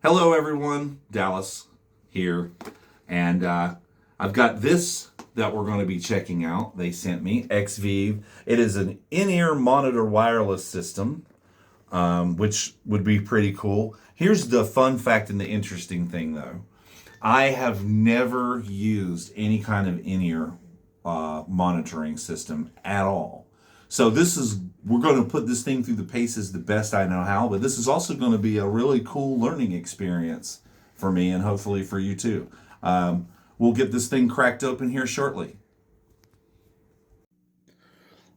Hello everyone, Dallas here, and I've got this that we're going to be checking out. They sent me XVIVE. It is an in-ear monitor wireless system, which would be pretty cool. Here's the fun fact and the interesting thing though. I have never used any kind of in-ear monitoring system at all. So we're going to put this thing through the paces the best I know how, but this is also going to be a really cool learning experience for me and hopefully for you too. We'll get this thing cracked open here shortly.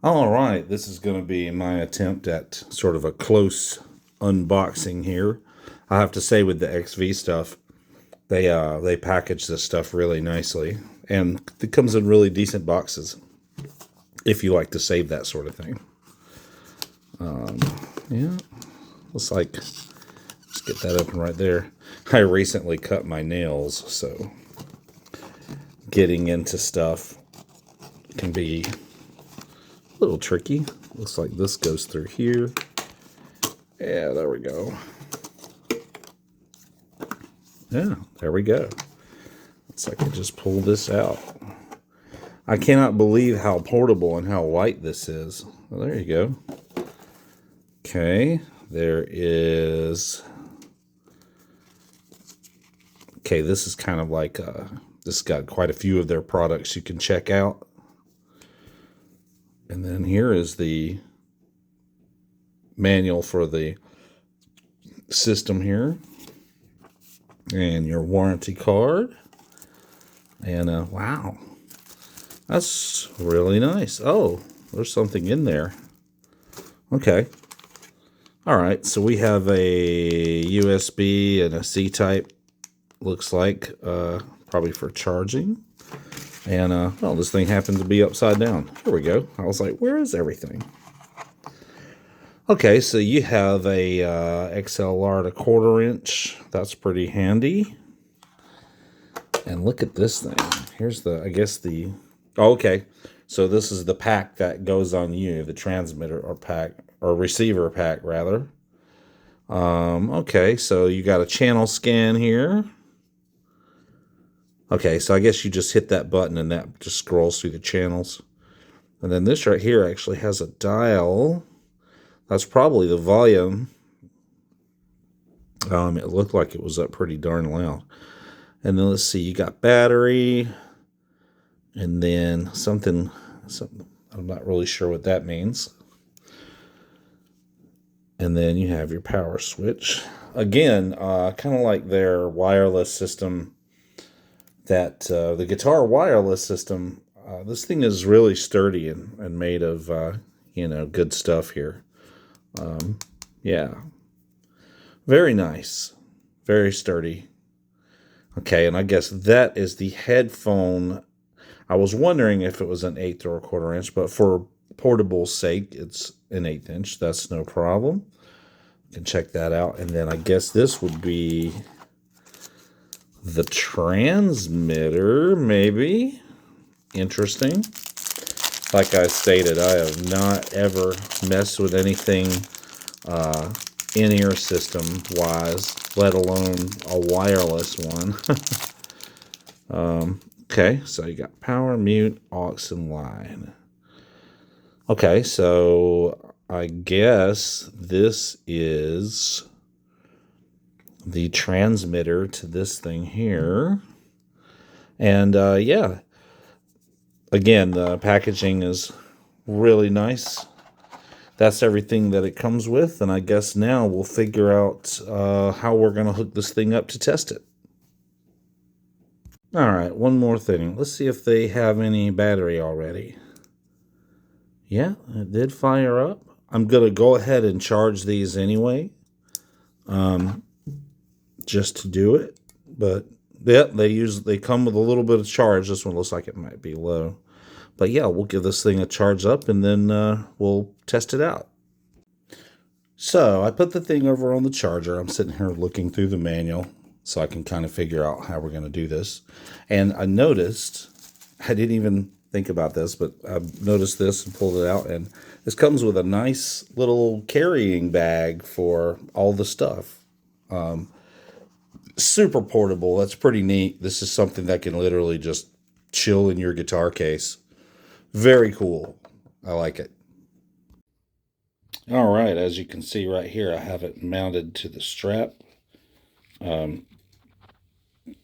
All right, this is going to be my attempt at sort of a close unboxing here. I have to say with the XV stuff, they package this stuff really nicely, and it comes in really decent boxes if you like to save that sort of thing. Yeah, looks like, let's get that open right there. I recently cut my nails, so getting into stuff can be a little tricky. Looks like this goes through here. Yeah, there we go. Yeah, there we go. Looks like I just pulled this out. I cannot believe how portable and how light this is. Well, there you go. Okay, there is... Okay, this is kind of like... this has got quite a few of their products you can check out. And then here is the manual for the system here. And your warranty card. And wow. That's really nice. Oh, there's something in there. Okay. All right, so we have a USB and a C-type, looks like, probably for charging. And, well, this thing happened to be upside down. Here we go. I was like, where is everything? Okay, so you have a XLR to 1/4 inch. That's pretty handy. And look at this thing. Here's the, I guess the... Oh, okay, so this is the pack that goes on you, the transmitter or pack, or receiver pack rather. Okay, so you got a channel scan here. Okay, so I guess you just hit that button and that just scrolls through the channels. And then this right here actually has a dial. That's probably the volume. It looked like it was up pretty darn loud. And then let's see, you got battery. And then something, I'm not really sure what that means. And then you have your power switch. Again, kind of like their wireless system, that the guitar wireless system, this thing is really sturdy and made of, you know, good stuff here. Yeah. Very nice. Very sturdy. Okay, and I guess that is the headphone. I was wondering if it was an 1/8 or a 1/4 inch, but for portable sake, it's an 1/8 inch. That's no problem. You can check that out. And then I guess this would be the transmitter, maybe. Interesting. Like I stated, I have not ever messed with anything in-ear system-wise, let alone a wireless one. Okay, so you got power, mute, aux, and line. Okay, so I guess this is the transmitter to this thing here. And yeah, again, the packaging is really nice. That's everything that it comes with, and I guess now we'll figure out how we're going to hook this thing up to test it. All right, one more thing. Let's see if they have any battery already. Yeah, it did fire up. I'm going to go ahead and charge these anyway, just to do it. But yeah, they come with a little bit of charge. This one looks like it might be low. But yeah, we'll give this thing a charge up and then we'll test it out. So I put the thing over on the charger. I'm sitting here looking through the manual so I can kind of figure out how we're going to do this. And I noticed, I didn't even think about this, but I noticed this and pulled it out. And this comes with a nice little carrying bag for all the stuff. super portable. That's pretty neat. This is something that can literally just chill in your guitar case. Very cool. I like it. All right, as you can see right here, I have it mounted to the strap.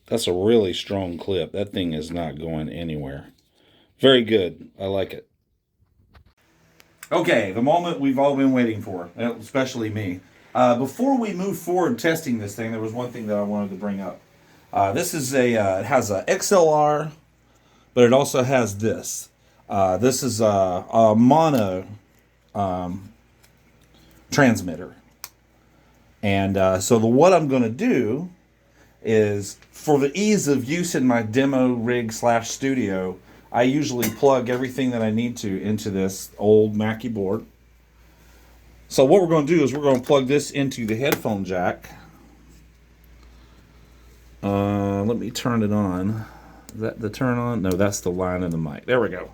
That's a really strong clip. That thing is not going anywhere. Very good. I like it. Okay, the moment we've all been waiting for, especially me. Before we move forward testing this thing, there was one thing that I wanted to bring up. This is it has a XLR, but it also has this. This is a mono transmitter. And so what I'm going to do is, for the ease of use in my demo rig / studio, I usually plug everything that I need to into this old Mackie board. So what we're going to do is we're going to plug this into the headphone jack. Let me turn it on. Is that the turn on? No, that's the line of the mic. There we go.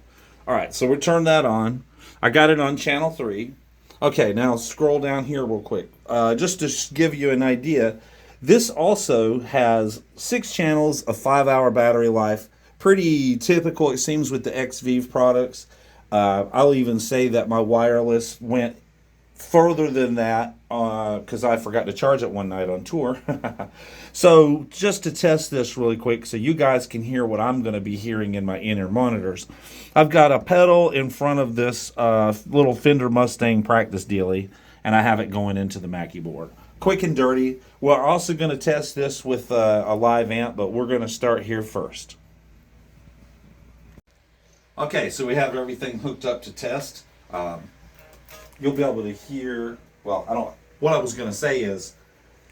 All right, so we'll turn that on. I got it on channel 3. Okay, now scroll down here real quick. Just to give you an idea, this also has 6 channels, a 5-hour battery life. Pretty typical, it seems, with the XVIVE products. I'll even say that my wireless went further than that because I forgot to charge it one night on tour. So just to test this really quick so you guys can hear what I'm going to be hearing in my inner monitors. I've got a pedal in front of this little Fender Mustang practice dealie, and I have it going into the Mackie board. Quick and dirty. We're also going to test this with a live amp, but we're going to start here first. Okay, so we have everything hooked up to test. You'll be able to hear, well, what I was going to say is,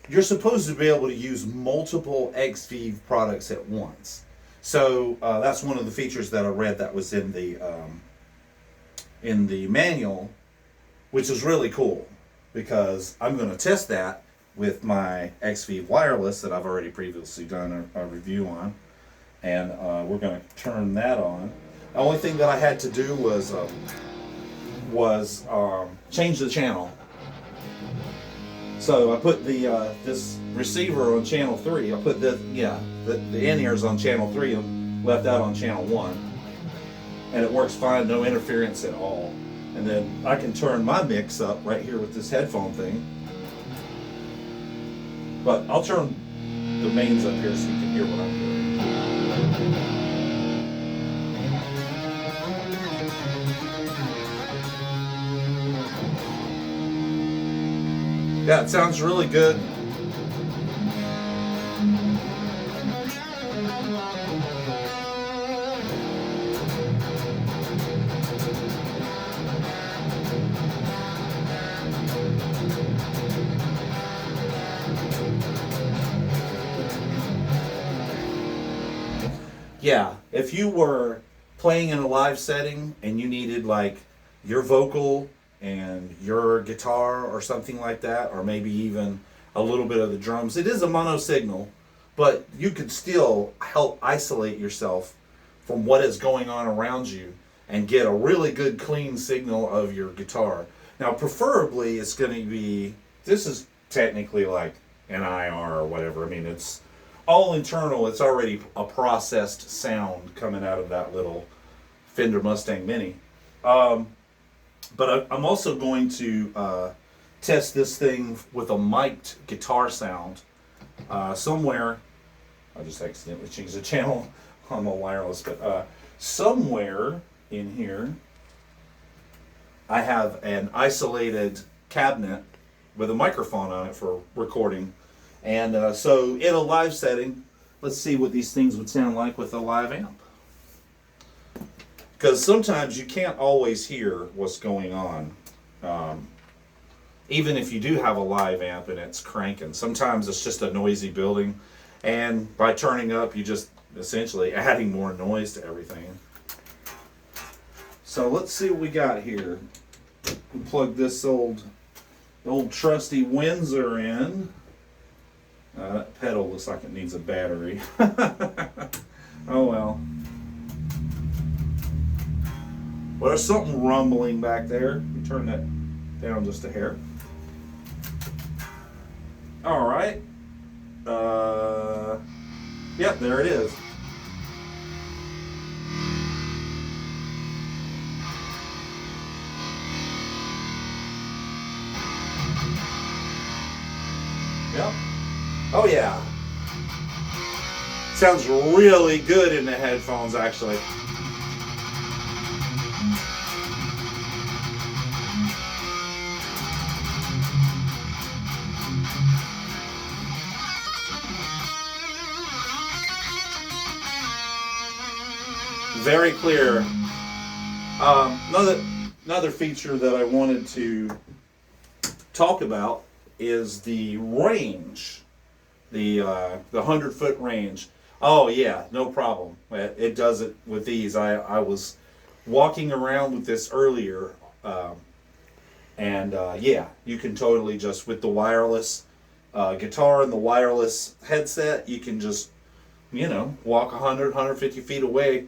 you're supposed to be able to use multiple XVIVE products at once. So that's one of the features that I read that was in the manual, which is really cool, because I'm going to test that with my XVIVE wireless that I've already previously done a review on. And we're going to turn that on. The only thing that I had to do was change the channel. So I put this receiver on channel 3. I put the in-ears on channel 3 and left out on channel 1. And it works fine, no interference at all. And then I can turn my mix up right here with this headphone thing. But I'll turn the mains up here so you can hear what I'm hearing. Yeah, it sounds really good. Yeah, if you were playing in a live setting and you needed like your vocal and your guitar or something like that, or maybe even a little bit of the drums. It is a mono signal, but you could still help isolate yourself from what is going on around you and get a really good clean signal of your guitar. Now preferably it's going to be, this is technically like an IR or whatever. I mean, it's all internal. It's already a processed sound coming out of that little Fender Mustang Mini. But I'm also going to test this thing with a mic'd guitar sound somewhere. I just accidentally changed the channel on my wireless, but somewhere in here I have an isolated cabinet with a microphone on it for recording. And so in a live setting, let's see what these things would sound like with a live amp. Because sometimes you can't always hear what's going on. Even if you do have a live amp and it's cranking. Sometimes it's just a noisy building. And by turning up, you just essentially adding more noise to everything. So let's see what we got here. We plug this old trusty Windsor in. That pedal looks like it needs a battery. Oh well. Well, there's something rumbling back there. We turn that down just a hair. All right. Yep, there it is. Yep. Oh yeah. Sounds really good in the headphones, actually. Very clear. Another feature that I wanted to talk about is the range, the 100-foot range. Oh yeah, no problem. It does it with these. I was walking around with this earlier, and yeah, you can totally just with the wireless guitar and the wireless headset, you can just walk 150 feet away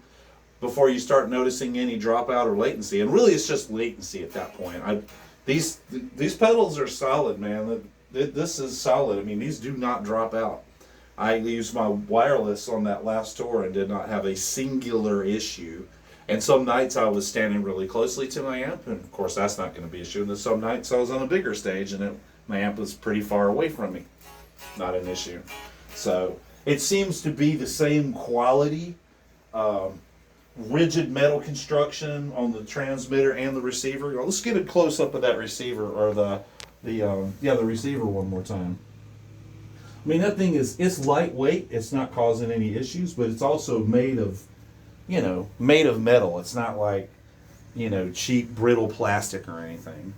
before you start noticing any dropout or latency. And really, it's just latency at that point. These pedals are solid, man. This is solid. I mean, these do not drop out. I used my wireless on that last tour and did not have a singular issue. And some nights I was standing really closely to my amp, and of course that's not going to be an issue. And then some nights I was on a bigger stage, and my amp was pretty far away from me. Not an issue. So it seems to be the same quality. Rigid metal construction on the transmitter and the receiver. Let's get a close up of that receiver, or the receiver one more time. I mean, that thing it's lightweight. It's not causing any issues, but it's also made of metal. It's not like cheap brittle plastic or anything.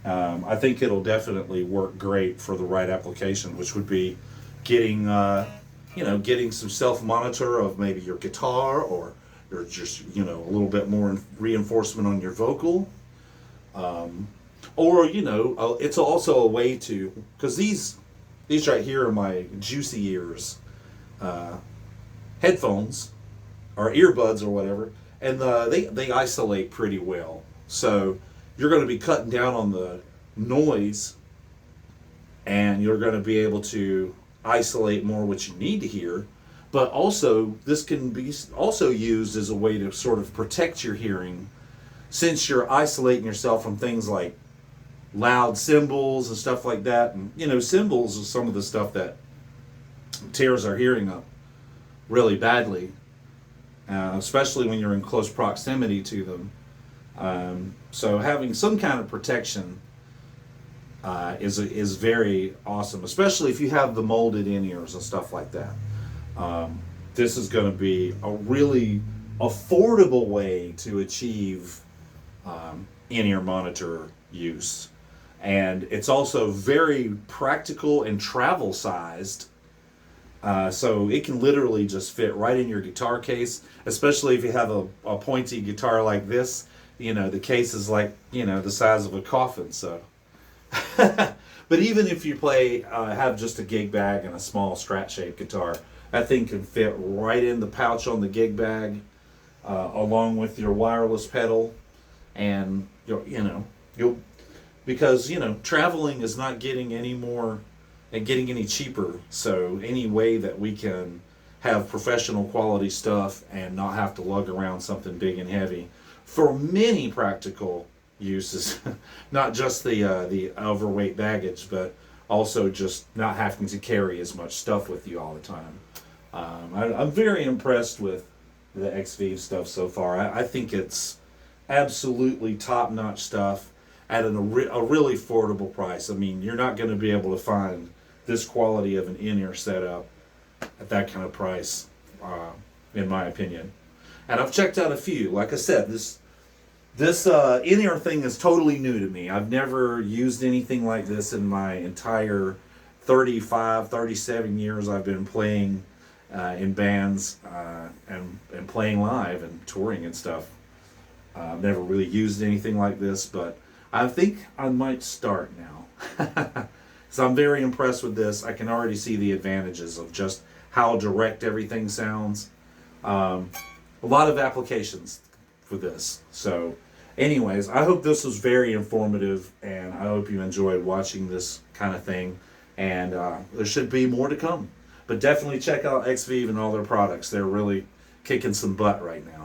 I think it'll definitely work great for the right application, which would be getting some self monitor of maybe your guitar, or just a little bit more reinforcement on your vocal, or it's also a way to, because these right here are my Juicy Ears headphones or earbuds or whatever, and they isolate pretty well, so you're going to be cutting down on the noise, and you're going to be able to isolate more what you need to hear. But also, this can be also used as a way to sort of protect your hearing, since you're isolating yourself from things like loud cymbals and stuff like that. And cymbals is some of the stuff that tears our hearing up really badly, especially when you're in close proximity to them. So having some kind of protection is very awesome, especially if you have the molded in-ears and stuff like that. This is going to be a really affordable way to achieve in-ear monitor use. And it's also very practical and travel sized. So it can literally just fit right in your guitar case, especially if you have a pointy guitar like this. The case is like, the size of a coffin. So, but even if you have just a gig bag and a small Strat-shaped guitar, that thing can fit right in the pouch on the gig bag, along with your wireless pedal, and because traveling is not getting any more and getting any cheaper. So any way that we can have professional quality stuff and not have to lug around something big and heavy for many practical uses, not just the overweight baggage, but also just not having to carry as much stuff with you all the time. I'm very impressed with the XVIVE stuff so far. I think it's absolutely top-notch stuff at a really affordable price. I mean, you're not going to be able to find this quality of an in-ear setup at that kind of price, in my opinion. And I've checked out a few. Like I said, this in-ear thing is totally new to me. I've never used anything like this in my entire 37 years I've been playing in bands and playing live and touring and stuff. I've never really used anything like this, but I think I might start now. So I'm very impressed with this. I can already see the advantages of just how direct everything sounds. A lot of applications for this. So anyways, I hope this was very informative, and I hope you enjoyed watching this kind of thing. and there should be more to come. But definitely check out XVIVE and all their products. They're really kicking some butt right now.